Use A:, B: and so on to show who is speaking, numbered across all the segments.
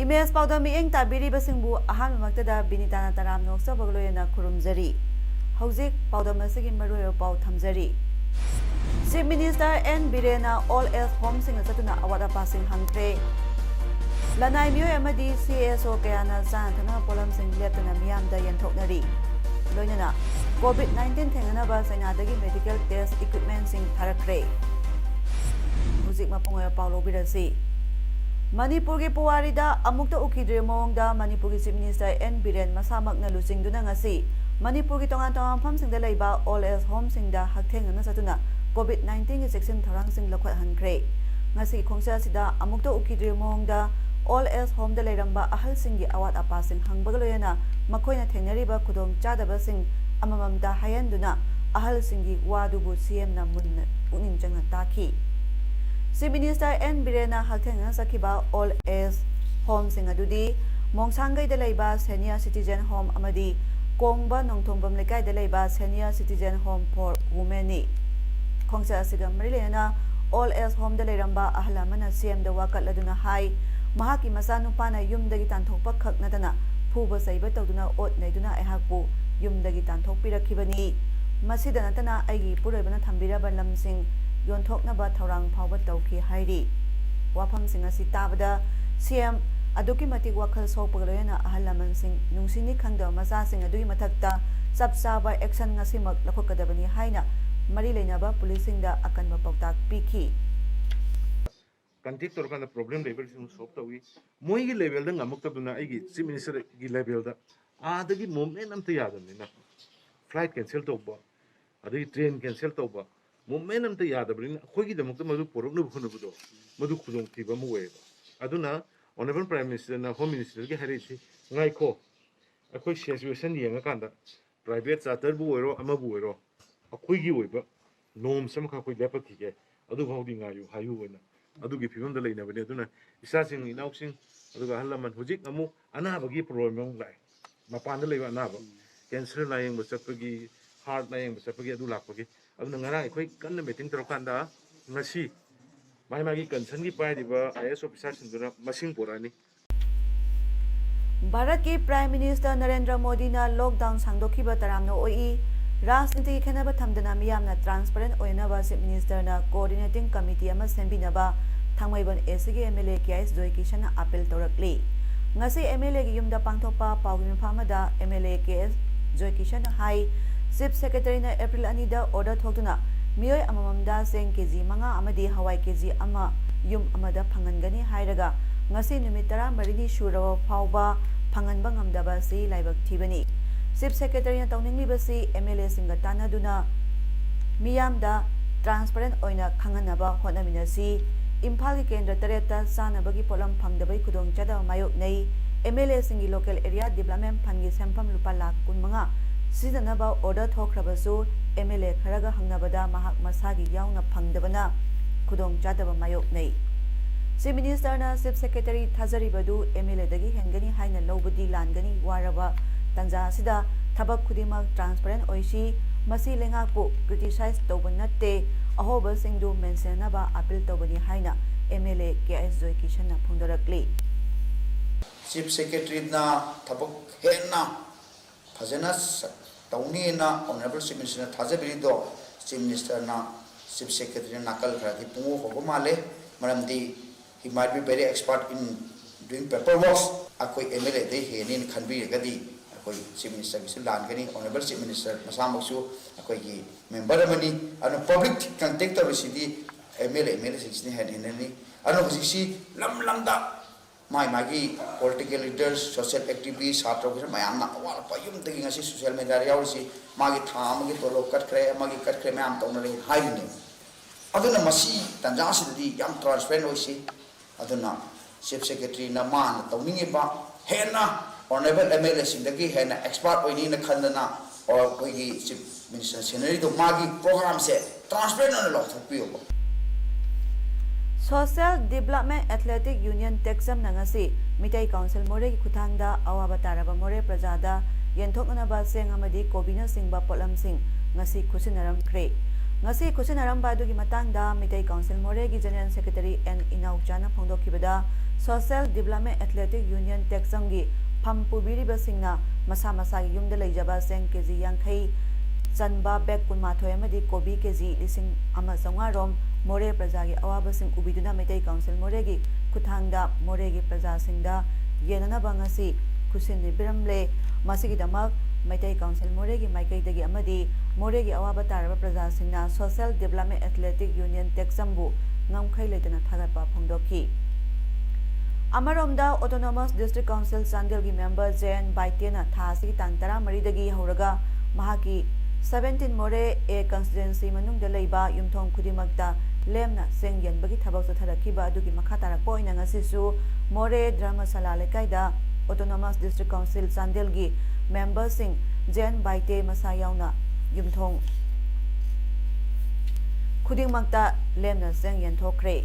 A: Imes Paodam mieng tabiri basingbu ahan maktada Binita na taram noksa bagloy na kurumjari. Hauzik Paodam asigi maroyo pau thamjari. Chief Minister N. Birena all else home sing satuna awada passing hangtre. Lanai mioy amadi CSO kayana san thana polam sing leptana miyamda yanthoknari. Loinana COVID-19 thengana ba sainadagi medical test equipment sing tharakre. Hauzik mapungoy pau lobirasi. Manipur ki puwarida amukta ukidre mongda Manipur ki Chief Minister N. Biren masamak na lusingduna ngasi Manipur ki tongan-tongan famsingda leiba all else home singda hakthenga satuna COVID-19 ki section tharang sing lakwat hankre ngasi khongsa sida amukta ukidre mongda all else home da leiramba ahal singi awat apa sing hangbagaloyana makoina thengnariba khudong chadaba sing amamamda hayanduna ahal singi wadubu CM na munna uning changna taki Chief Minister N. Birena Halthenga Sakiba all age home sing adudi Mongsangay da leiba senior citizen home amadi Kongba Nongthongbam Lekai da leiba senior citizen home for women ni Khongsa asiga marilena all age home da leiramba ahlamana CM da wakat laduna hai mahaki masanupa na yumdagi tanthokpa khaknadana phuba saiba tawduna ot naiduna ehakpu yumdagi tanthokpirakibani masida natana aigi puroibana thambiraba lamsing Yonthoknaba Thaurang Phawba Tawki Hairi Wafam sing asi tabada CM aduki matik wakhal sokpagaloyana ahal laman sing nungsini khangda masa sing adugi mathakta sabsaba action ngasimak lakhokadabani haina mari leinaba policing da akanba pawtak piki
B: Contact torkana problem level sing solve tawi moi gi level da ngamuk tabuna aigi chief minister gi level da adagi moment am tayadamni na flight cancel tawba adagi train cancel tawba moment am tayadabrin khogi da mukta madu poroknu bukhunubudo madu khudong tiba mu we aduna honorable prime minister na home minister gi harisi ngai kho akhoi situation yenga kanda private charter bu oiro ama bu oiro akhoi gi oiba norm sam kha khoi lepa thige adu bhaudi ngayu hayu wena adugi phibam da leina bane aduna isa sing inau sing aduga halaman hujik amu anabagi problem lai mapan da leiba anaba cancer layeng ba chapagi heart layeng ba chapagi adu lakpagi aduna ngara akhoi kanna meeting torokanda ngasi mai magi concern gi pai diba IS officer sinduna masing porani
A: Bharat ki Prime Minister Narendra Modi na lockdown sangdokhiba taramno oi Rajniti ki khenaba thamdana miyamna transparent oinaba Chief Minister na coordinating committee ama sembinaba thangmaiban ACG MLA KS Joy Kishan appeal torakli ngasi MLA gi yumda pangthokpa pawgim phamada MLA KS Joy Kishan hai Chief Secretary na April anida order thokduna miyoi amamamda seng kg manga amadi hawai kg ama yum amada phangangani hairaga ngasi numit 10 surawa phawba phanganba ngamdaba si laibak thibani Chief Secretary na tawninglibasi MLA singa tanaduna miyamda transparent oina khanganaba honaminasi Imphal ki kendra tareta sanabagi polam phangdabai khudong chada mayok nei MLA singi local area development fund gi sempam lupa lakh 15 sidanaba order thokrabasu MLA kharaga hangnabada mahak masagi yauna phangdabana khudong chadaba mayok nei Chief Minister na Chief Secretary Thazari Badu MLA dagi hengani haina lobudi langani waraba tanja sida thabak khudimak transparent oisi masi lengakpu criticize tawbanatte ahoba singdu mentionaba appeal tawbani haina MLA KS Joy Kishan na phongdorakli
C: Chief Secretary na thabak henna phajana tawni na honorable Chief Minister Thazabiri Chief Minister na Chief Secretary nakal khadi pungu hobo male maramdi he might be very expert in doing paperwork akoi MLA de henin khanbi gadi akoi Chief Minister gisu langani honorable Chief Minister masamaksu akoi gi member amani anu public contact recidi MLA sixni henni anu hisi lamda mai magi political leaders social activists satra ko mayam na wala pa yum tagi ngasi social media yawsi magi tham gi tolo kat kre mayam tawna le haini aduna masi tanjasi di yam transparent oisi aduna Chief Secretary na man tawningi ba hena honorable MLA sindagi hena expert oini na khandana or koigi Chief Minister scenery to magi program se transparent na lo thpiyo ba
A: Social Development Athletic Union Texam Nangasi Mitai Council More ki Kuthangda Awaba Taraba More Prajada Yenthoknaba Seng Amadi Kobina Singba Polam Sing Ngasi Kusinaram Kre Ngasi Kusinaram Badu ki Matangda Mitai Council More ki General Secretary and Inauchana Phongdokibada Social Development Athletic Union Texam gi Phampubiri Basingna Masa Masa gi Yumda Leijaba Seng KG Yankhai Chanba Bek Kunmathoi Amadi Kobi KG Lising Ama Songarom More Prajagi Awaba Sing Ubiduna Mitai Council Moregi Kuthangda Moregi Praja Singda Yenana Bangasi Kusin Biramle Masigi Damak Mitai Council Moregi Maikai Dagi Amadi Moregi Awaba Taraba Praja Singna Social Development Athletic Union Texambu Ngamkhai Letana Thagapa Phongdoki Amaromda Autonomous District Council Sandilgi member Jen Baitena Thasi Tantara Maridagi Horaga Mahaki 17 More A constituency Manungda Leiba Yumthong Kudimakta Lemna Seng Yenbagi Thabak Satharakiba Adugi Makhatara Poina Ngasisu More Drama Sala Lekaida Autonomous District Council Sandilgi member Sing Jen Baite Masayauna Yumthong Kudimakta Lemna Seng Yenthokre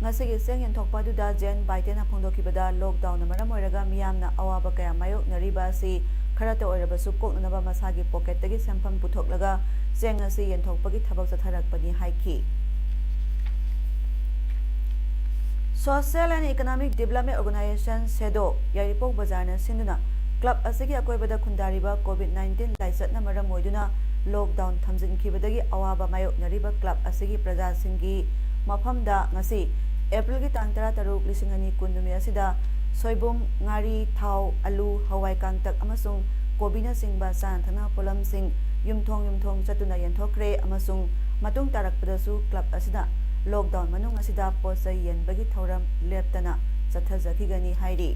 A: Ngasigi Seng Yenthokpa Duda Jen Baite na Phongdokibada lockdown na maram oiraga miyamna awaba kaya mayok nariba si Karata Orabasu Koknaba Masagi Pocket Tagi Sampam Putoklaga Sengasi Yenthokpagi Thabak Satharakpani Haiki Social and Economic Development Organization SEDO Yaripok Bazarna Sinduna Club Asigi Akoibada Kundariba COVID-19 Laisatna Maram Moiduna Lockdown Thamjin Kibadagi Awaba Mayok Nariba Club Asigi Praja Singi Mafamda Ngasi April ki tang 13 lisingani kundumi asida Soibung Ngari Thau Alu Hawai Kangtak Amasung Kobina Singba San Thana Polam Sing Yumthong Chatuna Yenthokre Amasung Matung Tarakpadasu Club Asida Lockdown Manung Asida Posai Yenbagi Thoram Leptana Sathazakigani Hairi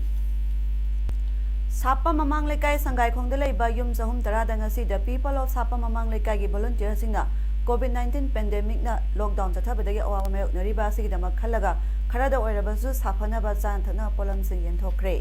A: Sapa Mamang Lekai Sangai Khongda Leiba Yum Sahum Tarada Ngasi the people of Sapa Mamang Lekai gi volunteers singna COVID-19 pandemic na lockdown chathabadagi awama mayok nariba sigidama khalaga kharada oirabasu safanaba chan thana polam sing yenthokre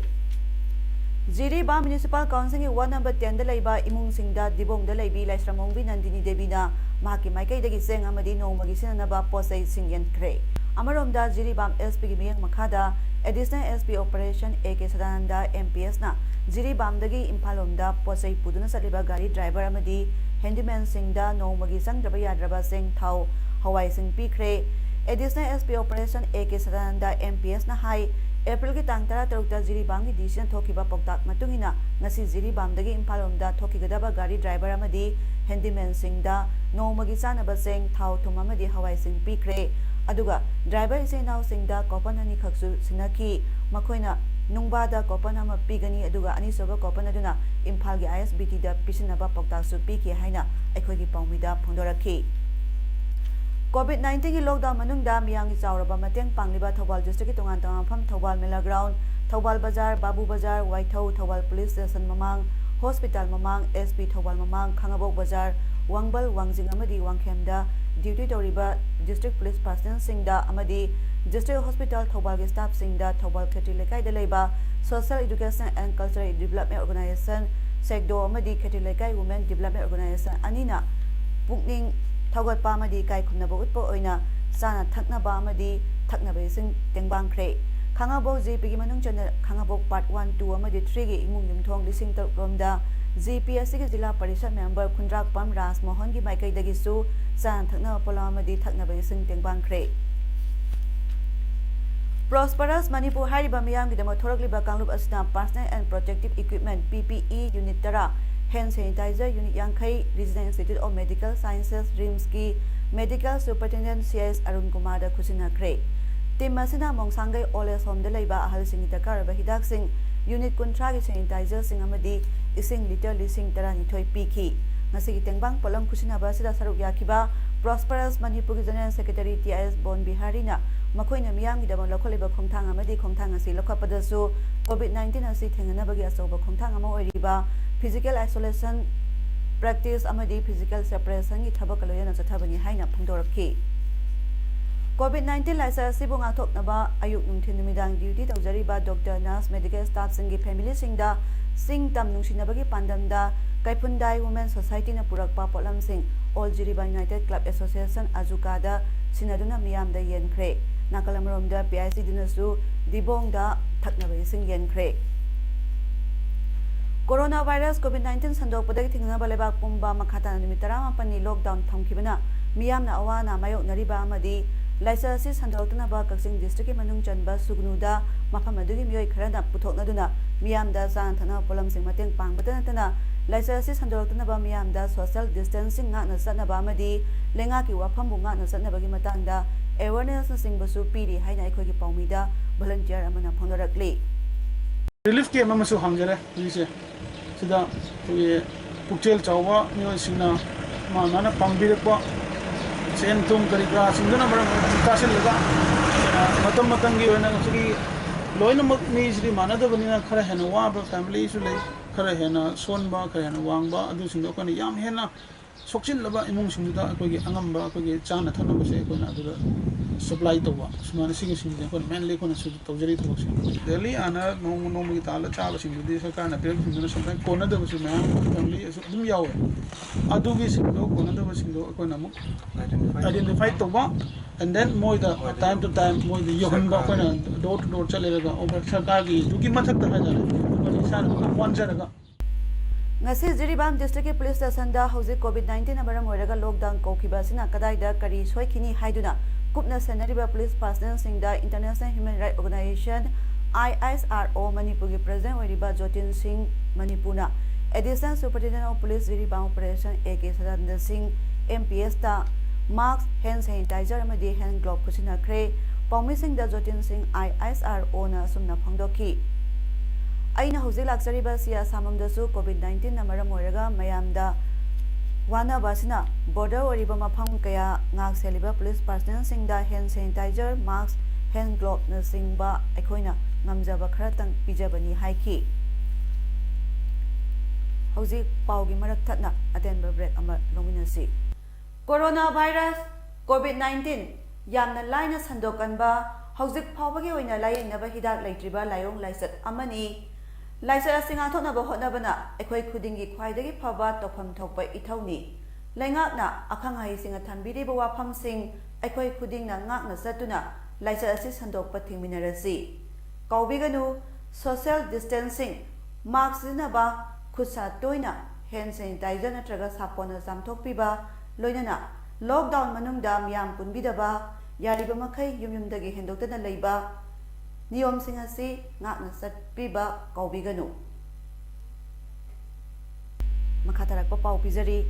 A: Jiriba Municipal Council ki ward number 10 da leiba imung singda dibong da leibi Laisramongbi Nandini Devi na mahaki maikai dagi seng amadi nongmagi sinanaba posai sing yenkre Amaromda Jiribam SP gi miyang makhada additional SP operation AK Sadananda MPS na Jiribam dagi Imphalomda posai puduna saliba gari driver amadi handyman singda nongmagi sangdraba yadraba sing thau hawai sing pikre additional SP operation AK Sadananda MPS na hai April ki tang 13 ta Jiribam gi decision thokiba poktak matungina ngasi Jiribam dagi Imphalomda thokigadaba gari driver amadi handyman singda nongmagi sanaba sing thau thum amadi hawai sing pikre aduga driver isinaw singda kopan ani khaksu sinaki makoina Nungbada Kopana Pigani Aduga Anisoba Kopana Duna Impal gi ISBT da Pisinaba Pokta su Piki Haina Aikogi Pongmida Pondoraki COVID-19 ki lockdown manungda miyang chauraba mateng pangliba Thobal district ki tongan tongan pham Thobal Mela ground Thobal Bazar Babu Bazar Waithau Thobal police station mamang hospital mamang SP Thobal mamang Khangabok Bazar Wangbal Wangjing amadi Wangkhemda duty toriba district police personnel singda amadi District Hospital Thobal ki staff singda Thobal Kheti Lekai da leiba Social Education and Cultural Development Organization Sekdo amadi Kheti Lekai Women Development Organization anina pukning thaugatpa amadi kai khumnaba utpo oina sana thaknaba amadi thaknaba sing tengbang khre Khangabok GP ki manung chana Khangabok part 1 2 amadi 3 gi imung yumthong lising tar romda GPSC ki Jila Parishad member Khundrak Pam Ras Mohan ki maikai dagi su san thakna pola amadi thaknaba sing tengbang khre Prosperous Manipur Hariba Miyam Gidamo Thorakliba Kanglup Asna Personal and Protective Equipment PPE Unit Tara Hand Sanitizer Unit Yankai Regional Institute of Medical Sciences Rimski Medical Superintendent CS Arun Kumar da Kusina Kre Tim Masina Mongsangai Oles Home de Leiba Ahal Sing Takaraba Hidak Sing Unit Kuntragi Sanitizer Sing Amadi Ising Liter Lising Tarani Toy Piki Nasigi Tengbang Polam Kusina Basida Saruk Yakiba Prosperous Manipur General Secretary TIS Bon Biharina Makoina Miyam Gidamo Lokoliba Khongthang amadi Khongthang asi Lokapadasu COVID-19 asi Thenganabagi Asoba Khongthang ama oiriba Physical Isolation Practice amadi Physical Separation ki Thabak Kaloyana Chathabani Haina Phongdoraki COVID-19 laisa asibu ngathoknaba ayuk nungthin numidang duty tawjariba doctor nurse medical staff singi family singda sing tam nungsinabagi pandamda Kaipundai Women Society na purakpa potlam sing All Jiriba United Club Association Azukada sinaduna miyamda yenkre nakalamromda PIC dinasu dibongda thaknabay sing yenkre Coronavirus COVID-19 sandokpadagi thingnaba lebak pumba makhatana numit 18 ni lockdown thamkibana miyamna awana mayok nariba amadi laisa asi sandoktunaba Kaksing district manung chanba sugnuda mafam adugi miyoi kharana puthoknaduna miyamda san thana polam sing mateng pangbada natana laisa asi sandoktunaba miyamda social distancing ngakna sanaba amadi lenga ki wafam bu ngakna sanabagi matangda awareness singbasu piri haina aikhogi paumida volunteer amana phongarakli
D: relief camp amasu hamjare yise sida ye pukchel chawwa myo singna mana pangbirekwa sen tum karika singna maram tasil lega matam gi wena sigi loina mi sri manada banina khara hena wa ba family su le khara hena sonba khara hena wangba adu singdo ko ni yam hena sokchin laba imung singda ko gi angamba ko gi chana thana ba se ko na adu supply to wa sumana sigi singde ko mainly ko na su tawjari to sing daily ana no mi tala chala sing di sarkar na pel singna something ko na da su ma family su dum yawe adu gi singdo ko na da singdo ko na mu identify to wa and then more the time to time more the yohan ba ko na door to door chale ga over sarkar gi duki mathak ta ha jare ko ni san one jara
A: ngasi Jiribam district police station da house COVID-19 amaram oiraga lockdown kokhiba sina kadai da kari soikini haiduna kupna senariba police personnel singda International Human Rights Organization ISRO Manipur gi president oiriba Jotin Singh Manipuna Additional Superintendent of Police Jiribam Operation AK Sadanda Singh MPS ta mask hand sanitizer amadi hand glove kusina kre paumi singda Jotin Singh ISRO na sumna phangdoki aina hauze laksariba siya samamdasu COVID-19 na maram oiraga mayamda wana basina border oriba mafam kaya ngak seliba police personnel singda hand sanitizer mask hand glove na singba aikoina ngamjaba kharatang pijabani haiki hauze paugi marak thatna atenba break ama lominasi coronavirus COVID-19 yamna laina sandokanba hauze phawbagi oina layenaba hidak leitriba layong laisat amani laisa singa thona ba hotnabana ekhoi khudingi khwaidagi phaba tofam thokpa ithawni laingakna akhangai singa thambiri ba wafam sing ekhoi khudingna ngakna satuna laisa asi sandokpa thingminarasi kaubiganu social distancing mask na ba khusa toina hand sanitizer natraga sapona samthokpiba loinana lockdown manungda miyam punbidaba yariba makhai yumyumdagi hendoktana leiba niyom sing asi ngakna satpiba kaubiganu makatarak pa pau pizari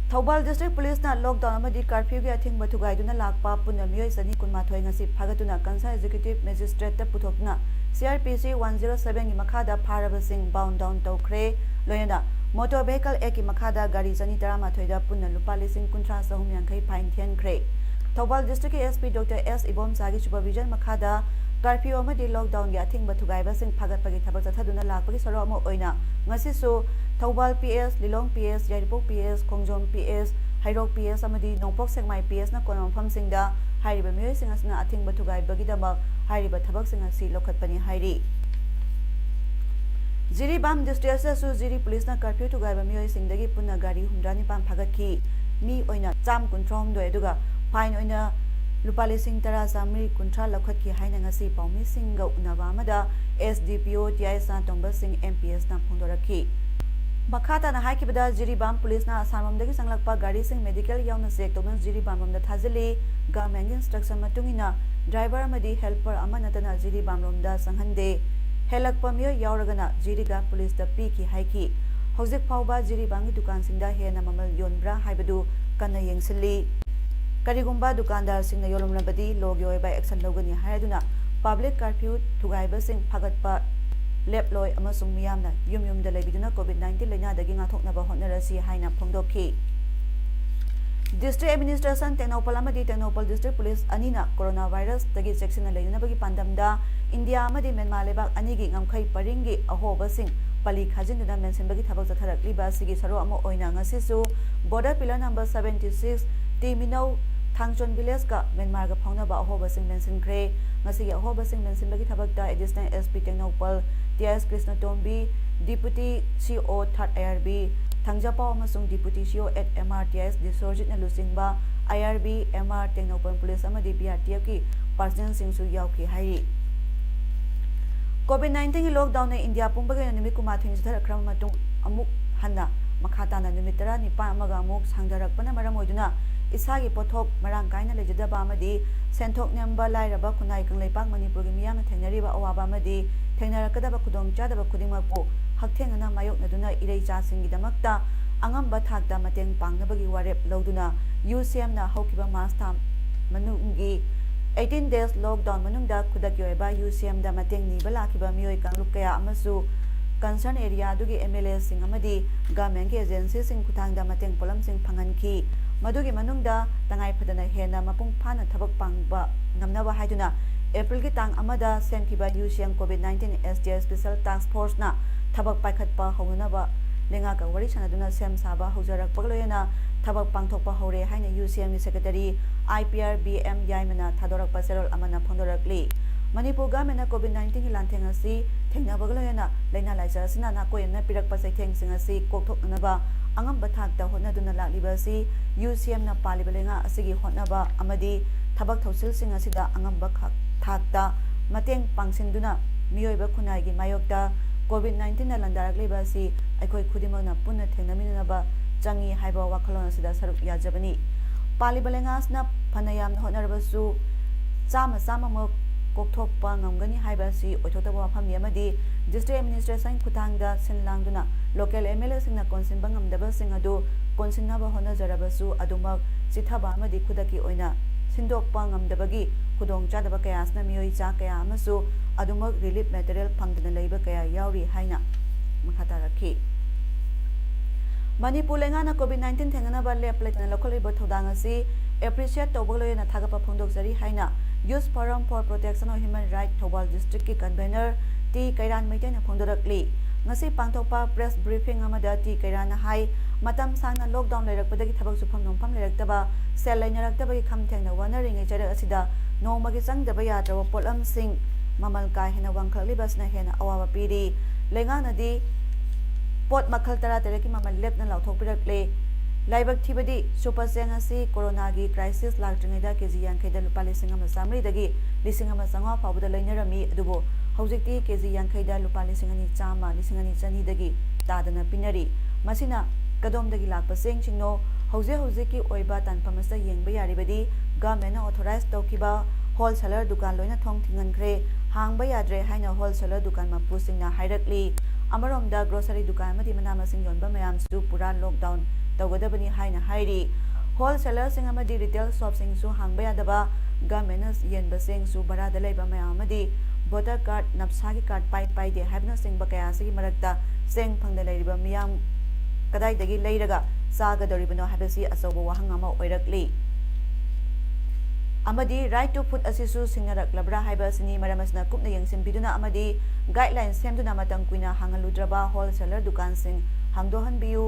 A: Thobal District Police na lockdown amadi curfew gi athing bathugai duna lakpa punamiyoi sani kunmathoi ngasi phagatuna kansa executive magistrate ta puthokna CRPC 107 gi makhada pharaba sing bound down tawkhre loyana motor vehicle ek gi makhada gari sani taramathoi da punna lupa lising kuntra sahum yankai fine thian khre Thobal District SP Dr S Ibom Sagi supervision makhada curfew amadi lockdown gi athing bathugai ba sing phagatpagi thabak chathaduna lakpagi soro amo oina ngasi so Thobal PS Lilong PS Yairipok PS Kongjom PS Hairok PS amadi Nongpok Sengmai PS na konampham singda hairiba miyoi sing asna athing bathugai bagidama hairiba thabak sing asi lokhatpani hairi Jiribam district su Jiri police na curfew thugai ba miyoi singdagi punna gari humrani pam phagatki mi oina cham kuntrom do eduga fine oina lupa lising tara samri kuntra lokhatki haina ngasi paumi singa unaba amada SDPO TI San Tomba Singh MPS na phongdoraki Makata na haikibada Jiribam police na asamamdagi sanglakpa gari sing medical yauna check tawna Jiribam romda thajali government instruction matungina driver amadi helper amanatana Jiribam romda sanghande helakpa myo yauragana Jiriga police da piki haiki hojik phawba Jiribam gi dukan singda hena mamal yonbra haibadu kana yengsilli karigumba dukandar singna yolomlabadi logi oiba action logani haiduna public curfew thugaiba sing phagatpa leploi amasung miyamna yumyumda lebiduna COVID-19 laina dagi ngathoknaba hotnarasi haina phongdokhi District Administration Tenopal amadi Tenopal District Police anina coronavirus dagi section laina bagi pandamda India amadi Myanmar lebak anigi ngamkhai paringi ahoba sing pali khajinduna mention bagi thabak chatharakli ba sigi saro amo oina ngasisu border pillar number 76 Timinau Thangchon village ka Myanmar ga phaunaba ahobasing mensinkhre ngasi ahobasing mensinbagi thabakta additional SP Technopal TS Krishna Tombi Deputy CO 3rd IRB Thangjapao amasung Deputy CO at MRTS Disorjit na lusingba IRB MR Technopal Police amadi BRTF ki personnel singsu yauki hairi COVID-19 lockdown na India pumbagay na numit kumathing sa kram matung amuk hanna makata na numit tara ni pa amaga amuk sangdarak pa na maramoyduna isagi pothok marang kaina lejadaba amadi senthok nyamba lairaba kunai kanglaipak Manipur gi miyam thengnariba awaba amadi thengnarakadaba khudong chadaba khudingmakpu hakthengana mayok naduna irei cha singi damakta angamba thakta mateng pangnabagi warep loduna UCM na hokiba master manungi 18 days lockdown manungda khudaki oiba UCM da mateng niba lakiba miyoi kangluk kaya amasu concern area dugi MLA sing amadi government ki agency sing kuthangda mateng polam sing phanganki madugi manungda tangai phadana hena mapung phana thabak pangba ngamnaba haiduna April ki tang amada semkiba UCM COVID-19 SDR Special Task Force na thabak paikhatpa hounaba lenga ka wari sanaduna sem saba haujarak pagloyena thabak pangthokpa hore haina UCM ni secretary IPRBM yaimana thadorak paserol amana phondorakli Manipur government na COVID-19 ki lantheng asi thengna bagloyena leina laisa sina na koyemna pirak pasai theng singasi kokthoknaba angam bathakta honaduna laklibasi UCM na palibalenga asigi honaba amadi thabak thausil singasida angam bakhak thakta mateng pangsinduna miyoiba khunai gi mayokta COVID-19 na landaraklibasi aikoi khudimana punna thengnaminaba changi haiba wakhalon asida saruk yajabani palibalenga asna phanayam honarabasu chama chama mo kokthokpa ngamgani haibasi oithotaba wafam yamadi district administration kuthangda sinlangduna local MLA singna konsinba ngamdaba sing adu konsinnaba honajarabasu adumak chithaba amadi khudaki oina sindokpa ngamdabagi khudong chadaba kaya asna miyoi cha kaya amasu adumak relief material phangdana leiba kaya yauri haina makhata rakhi Manipur lengana COVID-19 thenganaba lepletna lokoliba thodangasi appreciate toboloyena thagapa phongdokjari haina Youth Forum for Protection of Human Rights Thobal District ki convener T Kairan Maitena phongdorakli ngasi pangthokpa press briefing amada T Kairan hai matam sangna lockdown leirakpadagi thabak sufam nompham leiraktaba sel lainaraktabagi khamthengna wanaring ejara asida nomagi sangdaba yadrawa polam sing mamal ka hena wangkhalibasna hena awawa piri lenganadi pot makhal tara tereki mamal lepna lauthokpirakle laibak thibadi super sengasi corona gi crisis lagtringaida kg yankhaida lupa lising ama samri lising ama sangwa fawda lainarami adubo hojikti kg yankhaida lupa lising ani chama lising ani chani dagi tadana pinari masina kadom dagi lakpa seng chingno hoje ki oiba tanpamasa yengba yaribadi government authorized tawkiba wholesaler dukan loina thong thingankhre hangba yadre haina wholesaler dukan mapu singna hairakli amaromda grocery dukan madi manama sing yonba mayam su pura lockdown tawgadabani haina hairi wholesaler sing amadi retail shop sing su hangba yadaba government yenba sing su barada leiba mayam amadi voter card napsagi card pai de habna sing bakaya sigi marakta seng phangda leiriba miyam kadai dagi leiraga saga doribano habasi asobo wahang ama oirakli amadi right to food asisu singnarak labra haiba sini maramasna kupna yengsim biduna amadi guidelines semduna matang kuina hangaludraba wholesaler dukan sing hangdohan biu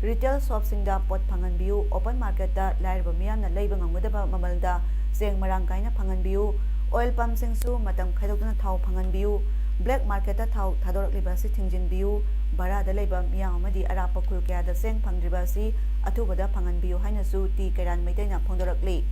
A: retail shop singda pot phangan biu open market da lairba miyamna leiba ngamgadaba mamalda seng marang kaina phangan biu oil pump sing su matang khaidokna thau phangan biu black market da thau thadorakliba si thingjin biu bara da leiba miyam amadi arapa khul kya da seng phangdriba si athubada phangan biu haina su ti kairan maitaina phongdorakli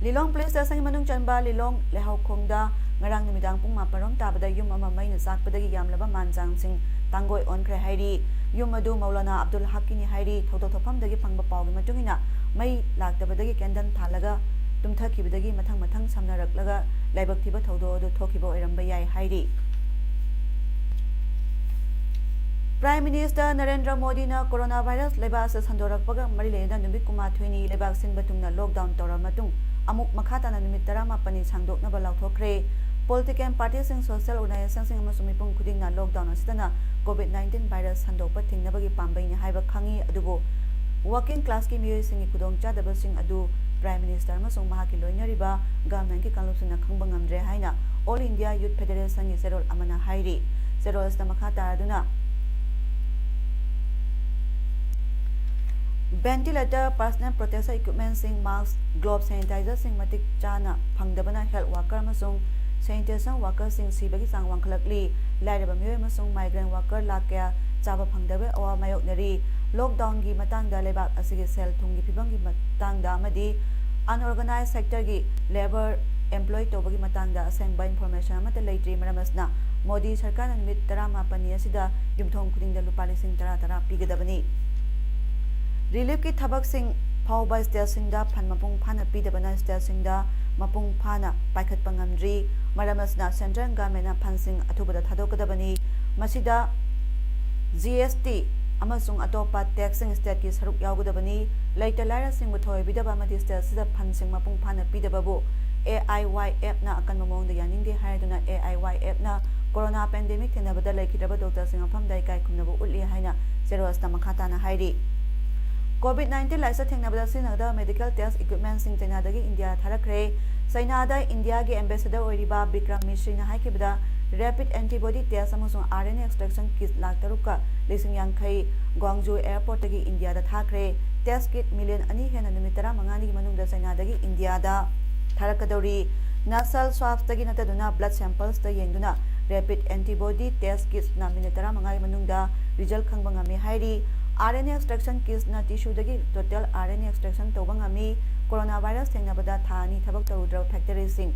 A: Lilong Police Station manung chanba Lilong lehau khongda ngarang numidang pung maparom tabada yum ama maina sakpadagi yamlaba manjang sing tangoi onkhre hairi yum adu Maulana Abdul Hakini hairi thodo thopam dagi phangba pawgi matungina mai laktabadagi kendan thalaga tumthakibadagi mathang samnaraklaga laibak thiba thodo adu thokiba oiramba yai hairi Prime Minister Narendra Modi na coronavirus lebas sandorakpaga mari lena numit kumathwini lebak sin batungna lockdown tora matung amuk makhata na numit tara mapani sangdokna ba lauthokre political parties and social organizations sing amasung mipung khuding na lockdown asitana COVID-19 virus sandokpa thingnabagi pambai ni haiba khangi adubo working class ki miyoi singi khudong chadaba sing adu Prime Minister amasung mahaki loinariba government ki kanlupsina khangba ngamdre haina All India Youth Federation ni serol amana hairi serol sta makhata aduna ventilator, personal protection equipment sing mask, glove sanitizer sing matik chana phangdabana health worker amasung sanitation worker sing sibagi sang wangkhalakli lairaba myoy amasung migrant worker lakya chaba phangdabe awa mayoknari lockdown gi matangda lebak asigi sel thungi phibang gi matangda amadi unorganized sector gi labor employee tobagi matangda asengba information amata leitri maramasna Modi Sarkar numit 18 asida yumthong khudingda lupa lising 10 pigadabani Relief ki thabak sing phauba state singda phan mapung phana pidabana state singda mapung phana paikhat pangamdri maramasna central government na phansing athubada thadokadabani masida GST amasung atopa taxing state ki saruk yaugadabani laita laira sing buthoi bidaba madi state sida phansing mapung phana pidababu AIYF na akan mamongda yaninge haiduna AIYF na corona pandemic thenabada laikidaba doctor sing afam dai kai khumnabu ulli haina zeros na makhata na hairi COVID-19 laisa thengnabada sinada medical test equipment sing China dagi India tharakre China da India ge ambassador oiriba Bikram Mishri na haikibada rapid antibody test amasung RNA extraction kit lakh taruka lising yankhai Guangzhou airport dagi India da thakre test kit million ani hena numit 15 gi manungda China dagi India da tharakadori nasal swabs dagi nataduna blood samples da yengduna rapid antibody test kits na minute 15 gi manungda result khangba ngami hairi RNA extraction kits na tissue dagi total RNA extraction tawba ngami coronavirus thengnabada thani thabak tarudra factory sing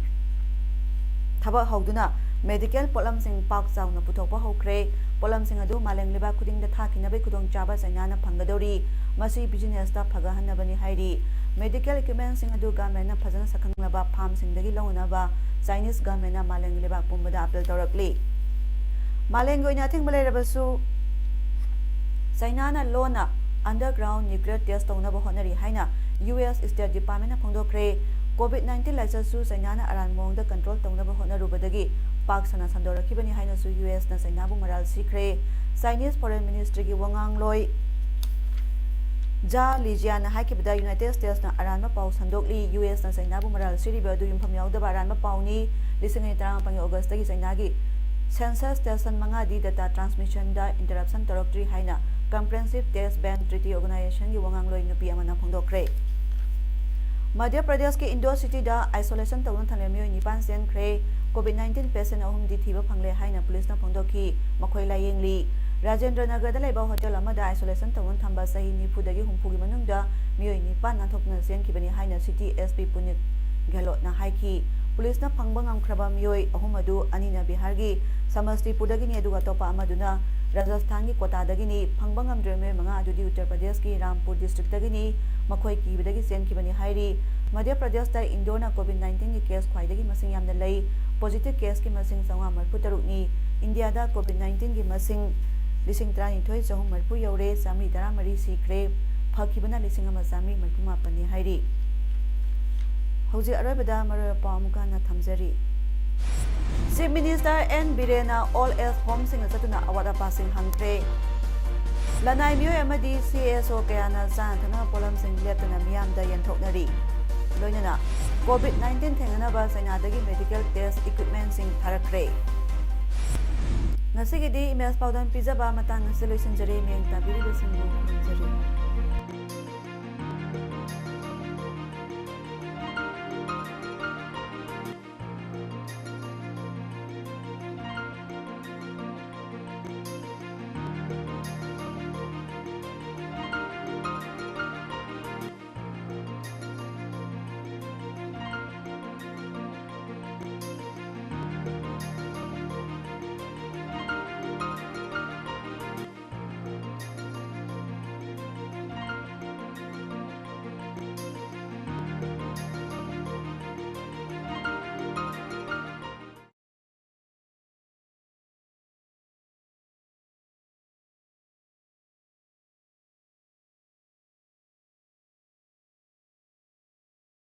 A: thabak hauduna medical polam sing pak chauna puthokpa hokre polam sing adu maleng leba khuding da thakinabe khudong chaba China na phangadori masi business ta phagahanabani hairi medical equipment sing adu government na phajana sakhanglaba farm sing dagi launaba Chinese government na maleng leba pumbada appeal torakli maleng goina thingbalai rabasu China na lona underground nuclear test tongnaba honari haina US State Department na phongdokre COVID-19 license su China na aran mongda control tongnaba honarubadagi pak sana sandorakibani haina su US na China bu maral sikre Chinese Foreign Ministry gi wangang loi Ja Lijian na haikibada United States na aranma pau sandokli US na China bu maral siriba du yumpham yaudaba aranma pauni lising 13 August gi China gi census station mangadi data transmission da interruption toroktri haina comprehensive test ban treaty organization gi wangang loi nupi amana phongdokre Madhya Pradesh ki Indo city da isolation tawna thane myo nipan sen kre COVID-19 patient ahum di thiba phangle haina police na phongdokhi makhoi la yengli Rajendra Nagar da leba hotel amada isolation tawna thamba sahi nifu dagi humpu gi manungda myo nipan na thokna sen kibani haina city SP Punit Ghelot na haiki police na phangba ngamkhraba myoi ahum adu anina Bihar gi Samastipur dagi ni aduga topa amaduna Rajasthan ki Kota dagi ni phangba ngamdre me manga adudi Uttar Pradesh ki Rampur district dagi ni makhoi ki bidagi sen kibani hairi Madhya Pradesh da Indona COVID-19 ki case khwai dagi masing yamna lei positive case ki masing 943 ni India da COVID-19 ki masing lising 33 yaure sami 13 sikre phakibana lising ama sami 38 ni hairi hauji arabada mara pamukana thamjari Chief Minister N Birena all else home sing satuna awada passing hangre Lanai myo amadi CSO kayana san thana polam sing leptana miyam da yanthoknari loinana COVID-19 thengana ba China dagi medical test equipment sing tharakre Nasigi di emails Paodam pizza ba matang solution jare meng tabiri sing jare